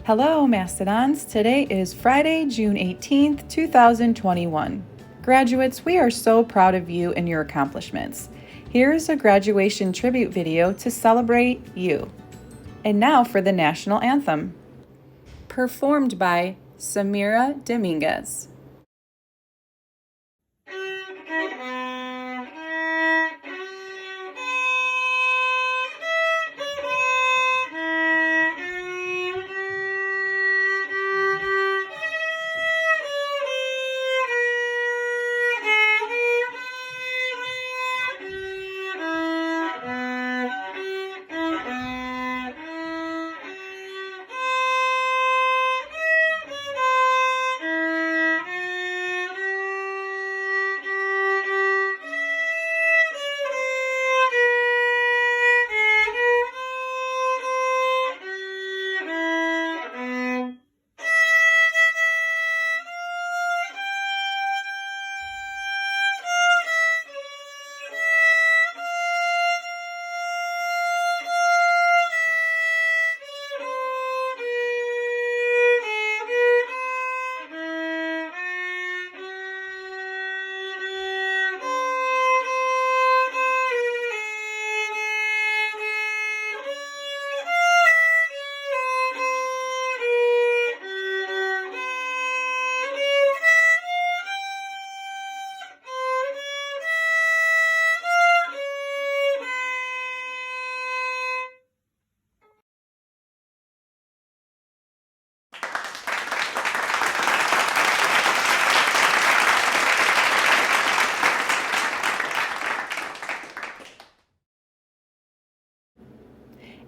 Hello, Mastodons. Today is Friday, June 18th, 2021. Graduates, we are so proud of you and your accomplishments. Here's a graduation tribute video to celebrate you. And now for the National Anthem, performed by Samira Dominguez.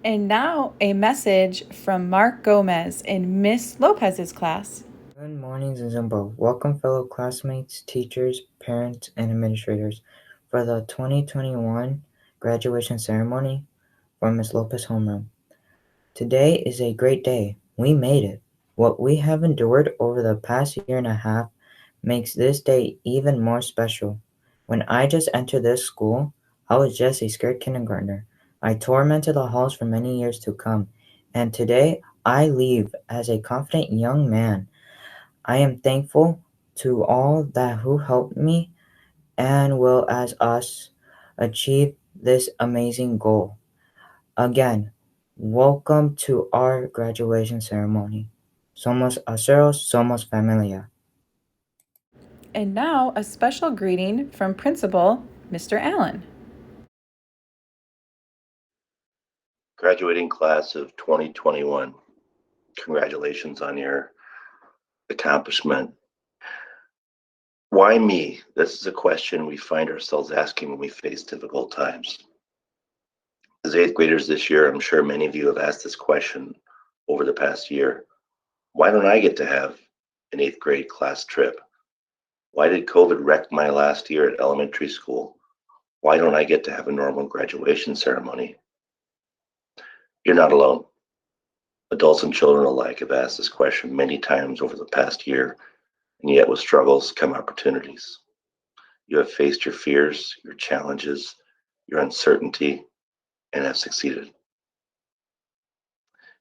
And now a message from Mark Gomez in Miss Lopez's class. Good morning, Zizumbo. Welcome, fellow classmates, teachers, parents, and administrators, for the 2021 graduation ceremony for Miss Lopez homeroom. Today is a great day. We made it. What we have endured over the past year and a half makes this day even more special. When I just entered this school, I was just a scared kindergartner. I tormented the halls for many years to come, and today I leave as a confident young man. I am thankful to all that who helped me and will as us achieve this amazing goal. Again, welcome to our graduation ceremony. Somos aceros, somos familia. And now a special greeting from Principal Mr. Allen. Graduating class of 2021, congratulations on your accomplishment. Why me? This is a question we find ourselves asking when we face difficult times. As eighth graders this year, I'm sure many of you have asked this question over the past year. Why don't I get to have an eighth grade class trip? Why did COVID wreck my last year at elementary school? Why don't I get to have a normal graduation ceremony? You're not alone. Adults and children alike have asked this question many times over the past year, and yet with struggles come opportunities. You have faced your fears, your challenges, your uncertainty, and have succeeded.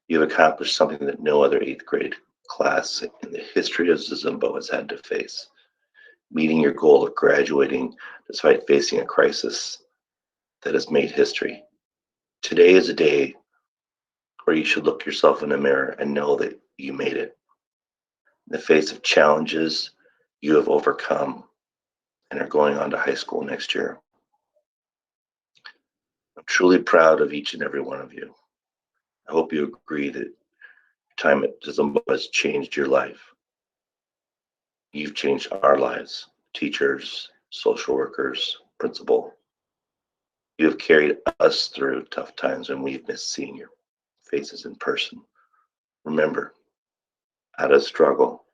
You have accomplished something that no other eighth grade class in the history of Zizumbo has had to face, meeting your goal of graduating despite facing a crisis that has made history. Today is a day where you should look yourself in the mirror and know that you made it. In the face of challenges you have overcome and are going on to high school next year. I'm truly proud of each and every one of you. I hope you agree that your time at Zizumbo has changed your life. You've changed our lives, teachers, social workers, principal. You have carried us through tough times when we've missed seeing your faces in person. Remember, out of struggle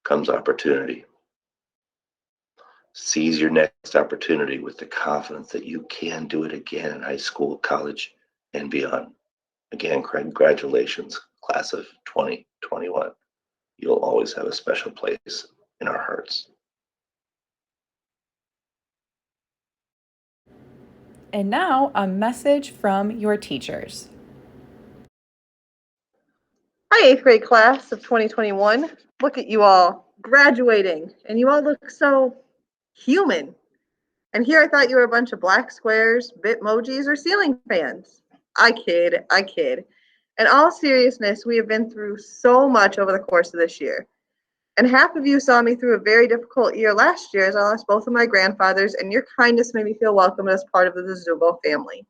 comes opportunity. Seize your next opportunity with the confidence that you can do it again in high school, college, and beyond. Again, congratulations, class of 2021. You'll always have a special place in our hearts. And now a message from your teachers. Hi, 8th grade class of 2021. Look at you all graduating, and you all look so human. And here I thought you were a bunch of black squares, Bitmojis, or ceiling fans. I kid. In all seriousness, we have been through so much over the course of this year. And half of you saw me through a very difficult year last year as I lost both of my grandfathers, and your kindness made me feel welcome as part of the Zizumbo family.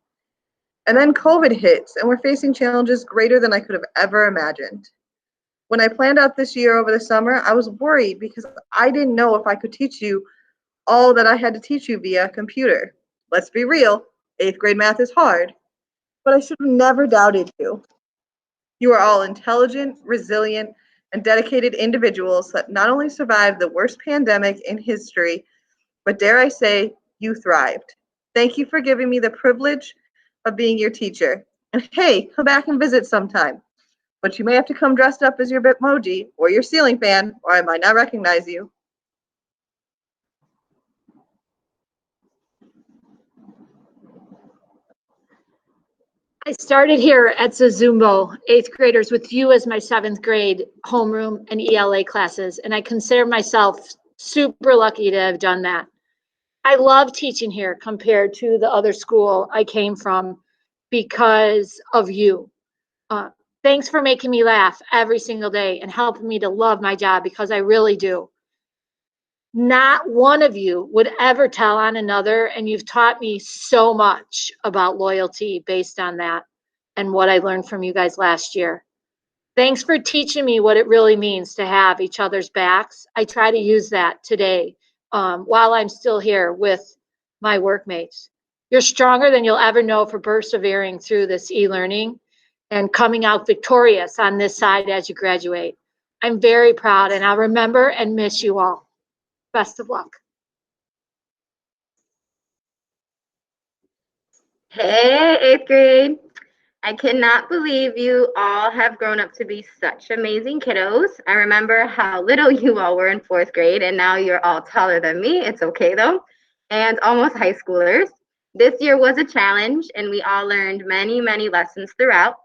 And then COVID hits, and we're facing challenges greater than I could have ever imagined. When I planned out this year over the summer, I was worried because I didn't know if I could teach you all that I had to teach you via computer. Let's be real, 8th grade math is hard, but I should have never doubted you. You are all intelligent, resilient, and dedicated individuals that not only survived the worst pandemic in history, but dare I say, you thrived. Thank you for giving me the privilege of being your teacher. And hey, come back and visit sometime. But you may have to come dressed up as your Bitmoji or your ceiling fan, or I might not recognize you. I started here at Zizumbo, 8th graders, with you as my 7th grade homeroom and ELA classes, and I consider myself super lucky to have done that. I love teaching here compared to the other school I came from because of you. Thanks for making me laugh every single day and helping me to love my job, because I really do. Not one of you would ever tell on another, and you've taught me so much about loyalty based on that and what I learned from you guys last year. Thanks for teaching me what it really means to have each other's backs. I try to use that today while I'm still here with my workmates. You're stronger than you'll ever know for persevering through this e-learning and coming out victorious on this side as you graduate. I'm very proud, and I'll remember and miss you all. Best of luck. Hey, 8th grade. I cannot believe you all have grown up to be such amazing kiddos. I remember how little you all were in 4th grade, and now you're all taller than me. It's okay though. And almost high schoolers. This year was a challenge, and we all learned many, many lessons throughout.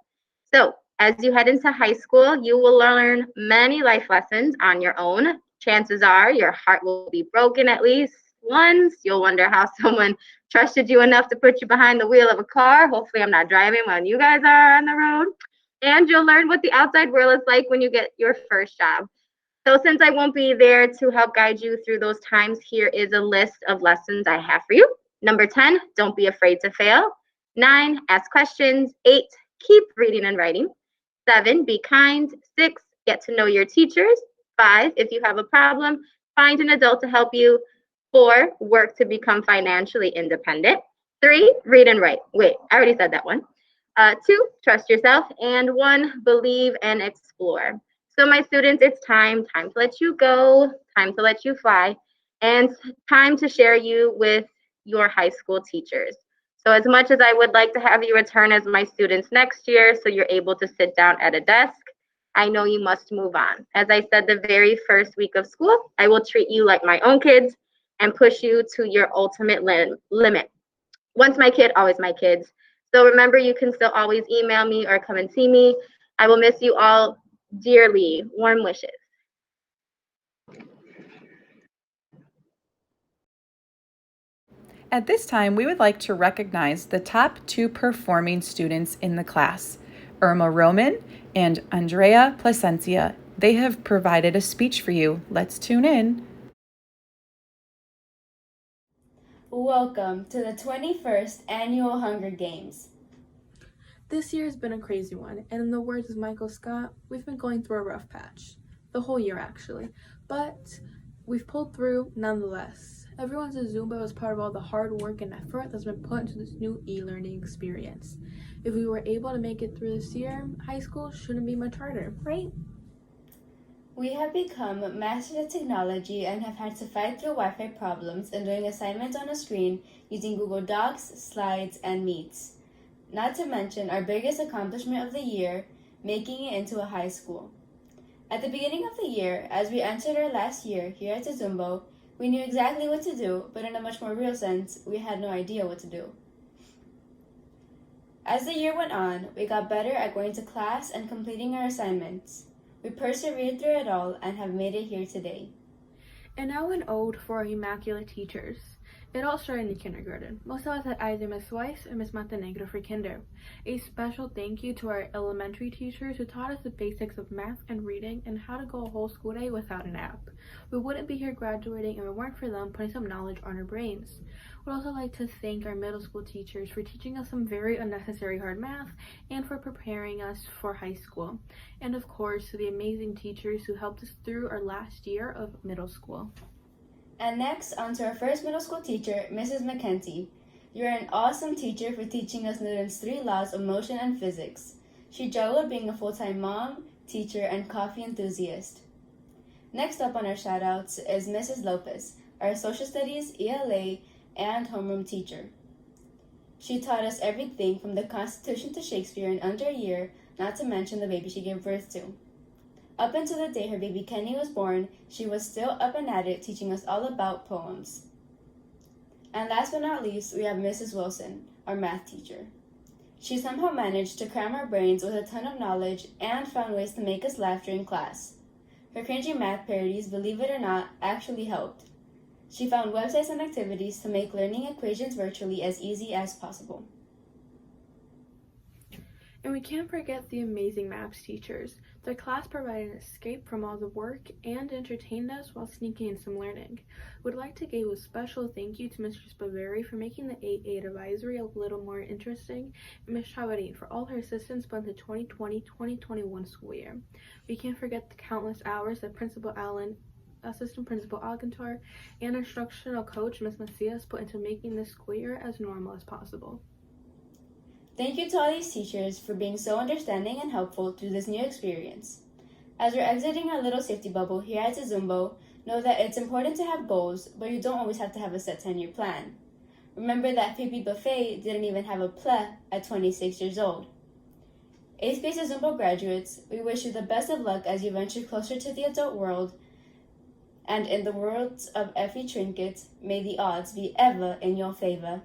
So, as you head into high school, you will learn many life lessons on your own. Chances are your heart will be broken at least once. You'll wonder how someone trusted you enough to put you behind the wheel of a car. Hopefully I'm not driving when you guys are on the road. And you'll learn what the outside world is like when you get your first job. So since I won't be there to help guide you through those times, here is a list of lessons I have for you. Number 10, don't be afraid to fail. 9, ask questions. 8, keep reading and writing. 7, be kind. 6, get to know your teachers. 5, if you have a problem, find an adult to help you. 4, work to become financially independent. 3, read and write. Wait, I already said that one. 2, trust yourself. And 1, believe and explore. So my students, it's time to let you go, time to let you fly, and time to share you with your high school teachers. So as much as I would like to have you return as my students next year so you're able to sit down at a desk, I know you must move on. As I said the very first week of school, I will treat you like my own kids and push you to your ultimate limit. Once my kid, always my kids. So remember, you can still always email me or come and see me. I will miss you all dearly. Warm wishes. At this time, we would like to recognize the top 2 performing students in the class, Irma Roman and Andrea Placencia. They have provided a speech for you. Let's tune in. Welcome to the 21st Annual Hunger Games. This year has been a crazy one, and in the words of Michael Scott, we've been going through a rough patch. The whole year, actually. But we've pulled through nonetheless. Everyone's Zizumbo is part of all the hard work and effort that's been put into this new e-learning experience. If we were able to make it through this year, high school shouldn't be much harder, right? We have become masters of technology and have had to fight through Wi-Fi problems and doing assignments on a screen using Google Docs, Slides, and Meets. Not to mention our biggest accomplishment of the year, making it into a high school. At the beginning of the year, as we entered our last year here at Zizumbo, we knew exactly what to do, but in a much more real sense, we had no idea what to do. As the year went on, we got better at going to class and completing our assignments. We persevered through it all and have made it here today. And now an ode for our immaculate teachers. It all started in kindergarten. Most of us had either Miss Weiss or Miss Montenegro for kinder. A special thank you to our elementary teachers who taught us the basics of math and reading and how to go a whole school day without an app. We wouldn't be here graduating if it weren't for them putting some knowledge on our brains. We'd also like to thank our middle school teachers for teaching us some very unnecessary hard math and for preparing us for high school. And of course, to the amazing teachers who helped us through our last year of middle school. And next, on to our first middle school teacher, Mrs. McKenty. You're an awesome teacher for teaching us Newton's 3 laws of motion and physics. She juggled being a full-time mom, teacher, and coffee enthusiast. Next up on our shoutouts is Mrs. Lopez, our social studies, ELA, and homeroom teacher. She taught us everything from the Constitution to Shakespeare in under a year, not to mention the baby she gave birth to. Up until the day her baby Kenny was born, she was still up and at it, teaching us all about poems. And last but not least, we have Mrs. Wilson, our math teacher. She somehow managed to cram our brains with a ton of knowledge and found ways to make us laugh during class. Her cringy math parodies, believe it or not, actually helped. She found websites and activities to make learning equations virtually as easy as possible. And we can't forget the amazing maps teachers. Their class provided an escape from all the work and entertained us while sneaking in some learning. We'd like to give a special thank you to Mr. Spaveri for making the 8-8 advisory a little more interesting, and Ms. Chavarin for all her assistance both the 2020-2021 school year. We can't forget the countless hours that Principal Allen, Assistant Principal Alcantar, and Instructional Coach Ms. Macias put into making this school year as normal as possible. Thank you to all these teachers for being so understanding and helpful through this new experience. As we're exiting our little safety bubble here at Zizumbo, know that it's important to have goals, but you don't always have to have a set 10-year plan. Remember that Phoebe Buffet didn't even have a ple at 26 years old. 8th grade Zizumbo graduates, we wish you the best of luck as you venture closer to the adult world, and in the words of Effie Trinket, may the odds be ever in your favor.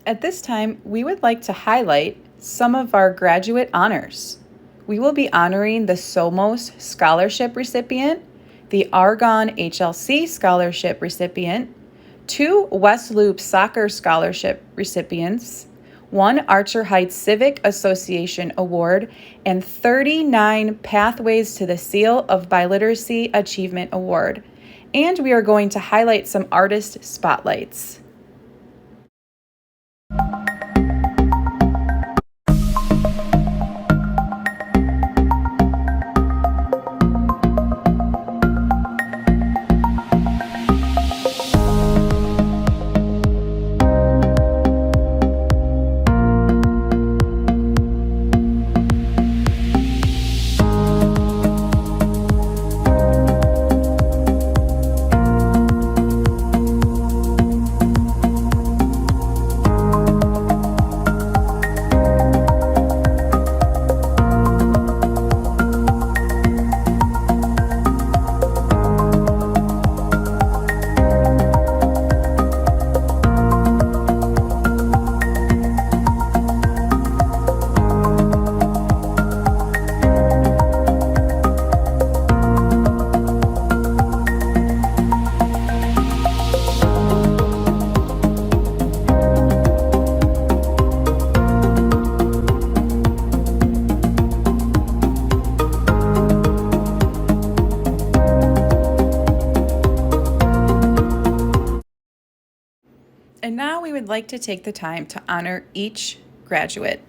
At this time, we would like to highlight some of our graduate honors. We will be honoring the Somos Scholarship recipient, the Argonne HLC Scholarship recipient, 2 West Loop Soccer Scholarship recipients, 1 Archer Heights Civic Association Award, and 39 Pathways to the Seal of Biliteracy Achievement Award. And we are going to highlight some artist spotlights. And now we would like to take the time to honor each graduate.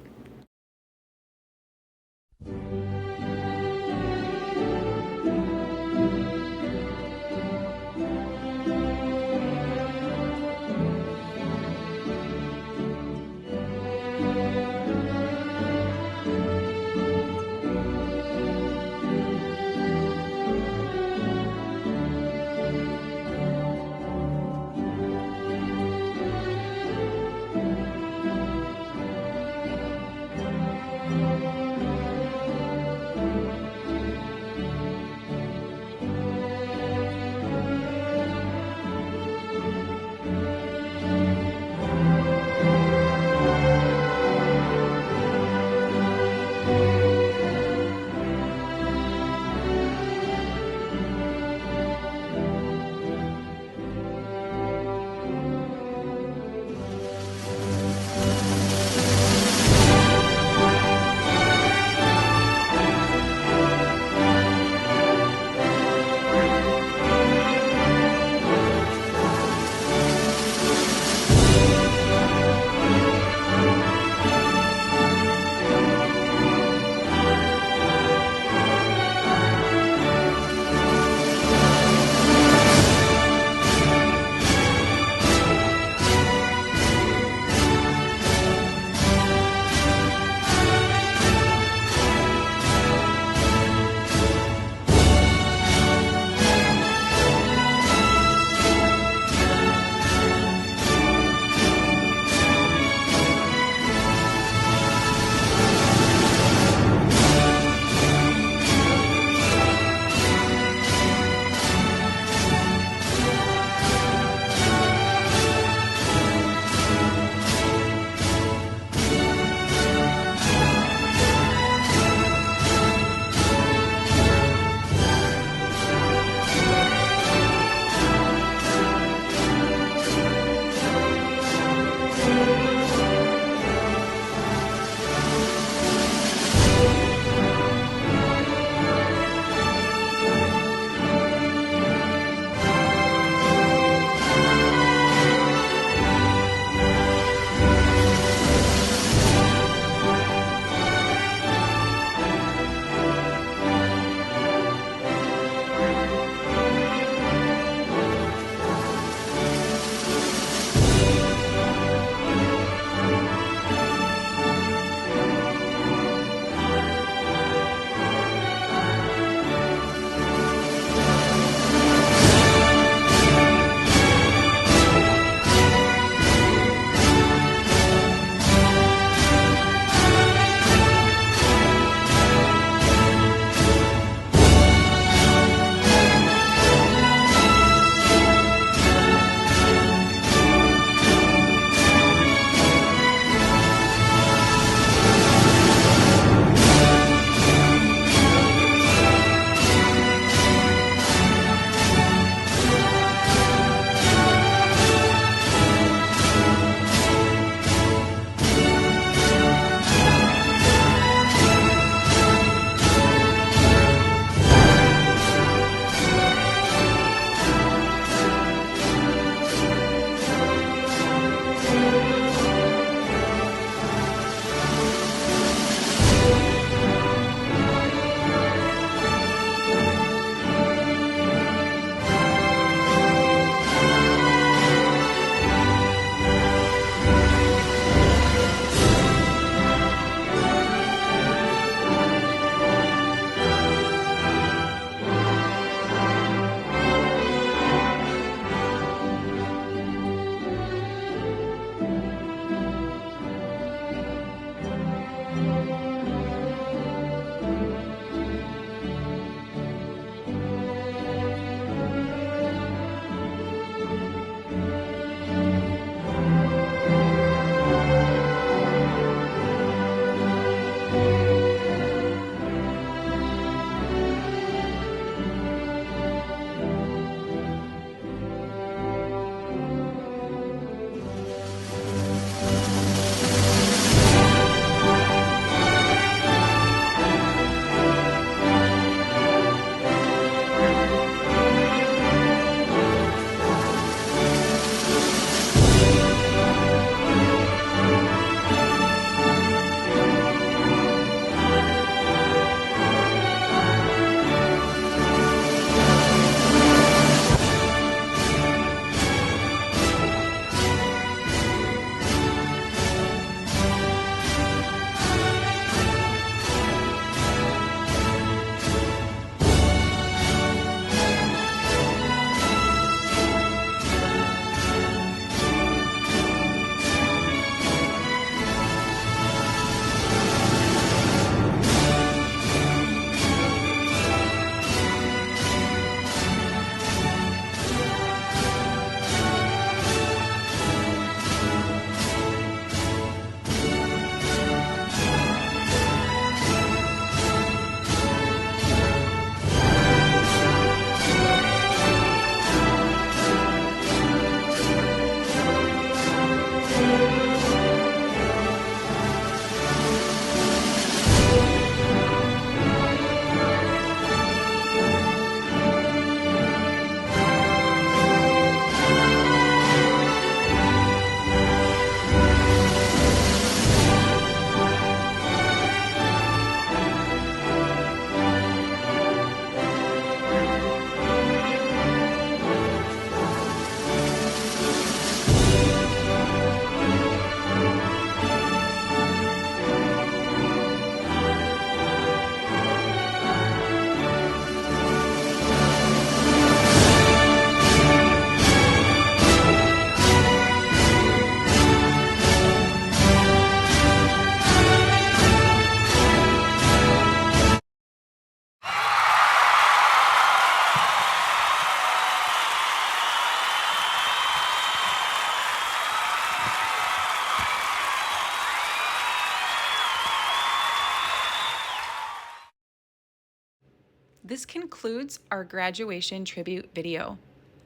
This concludes our graduation tribute video,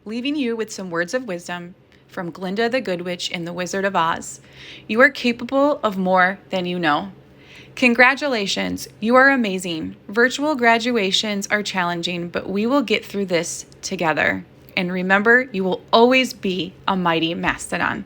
leaving you with some words of wisdom from Glinda the Good Witch in The Wizard of Oz. You are capable of more than you know. Congratulations, you are amazing. Virtual graduations are challenging, but we will get through this together. And remember, you will always be a mighty mastodon.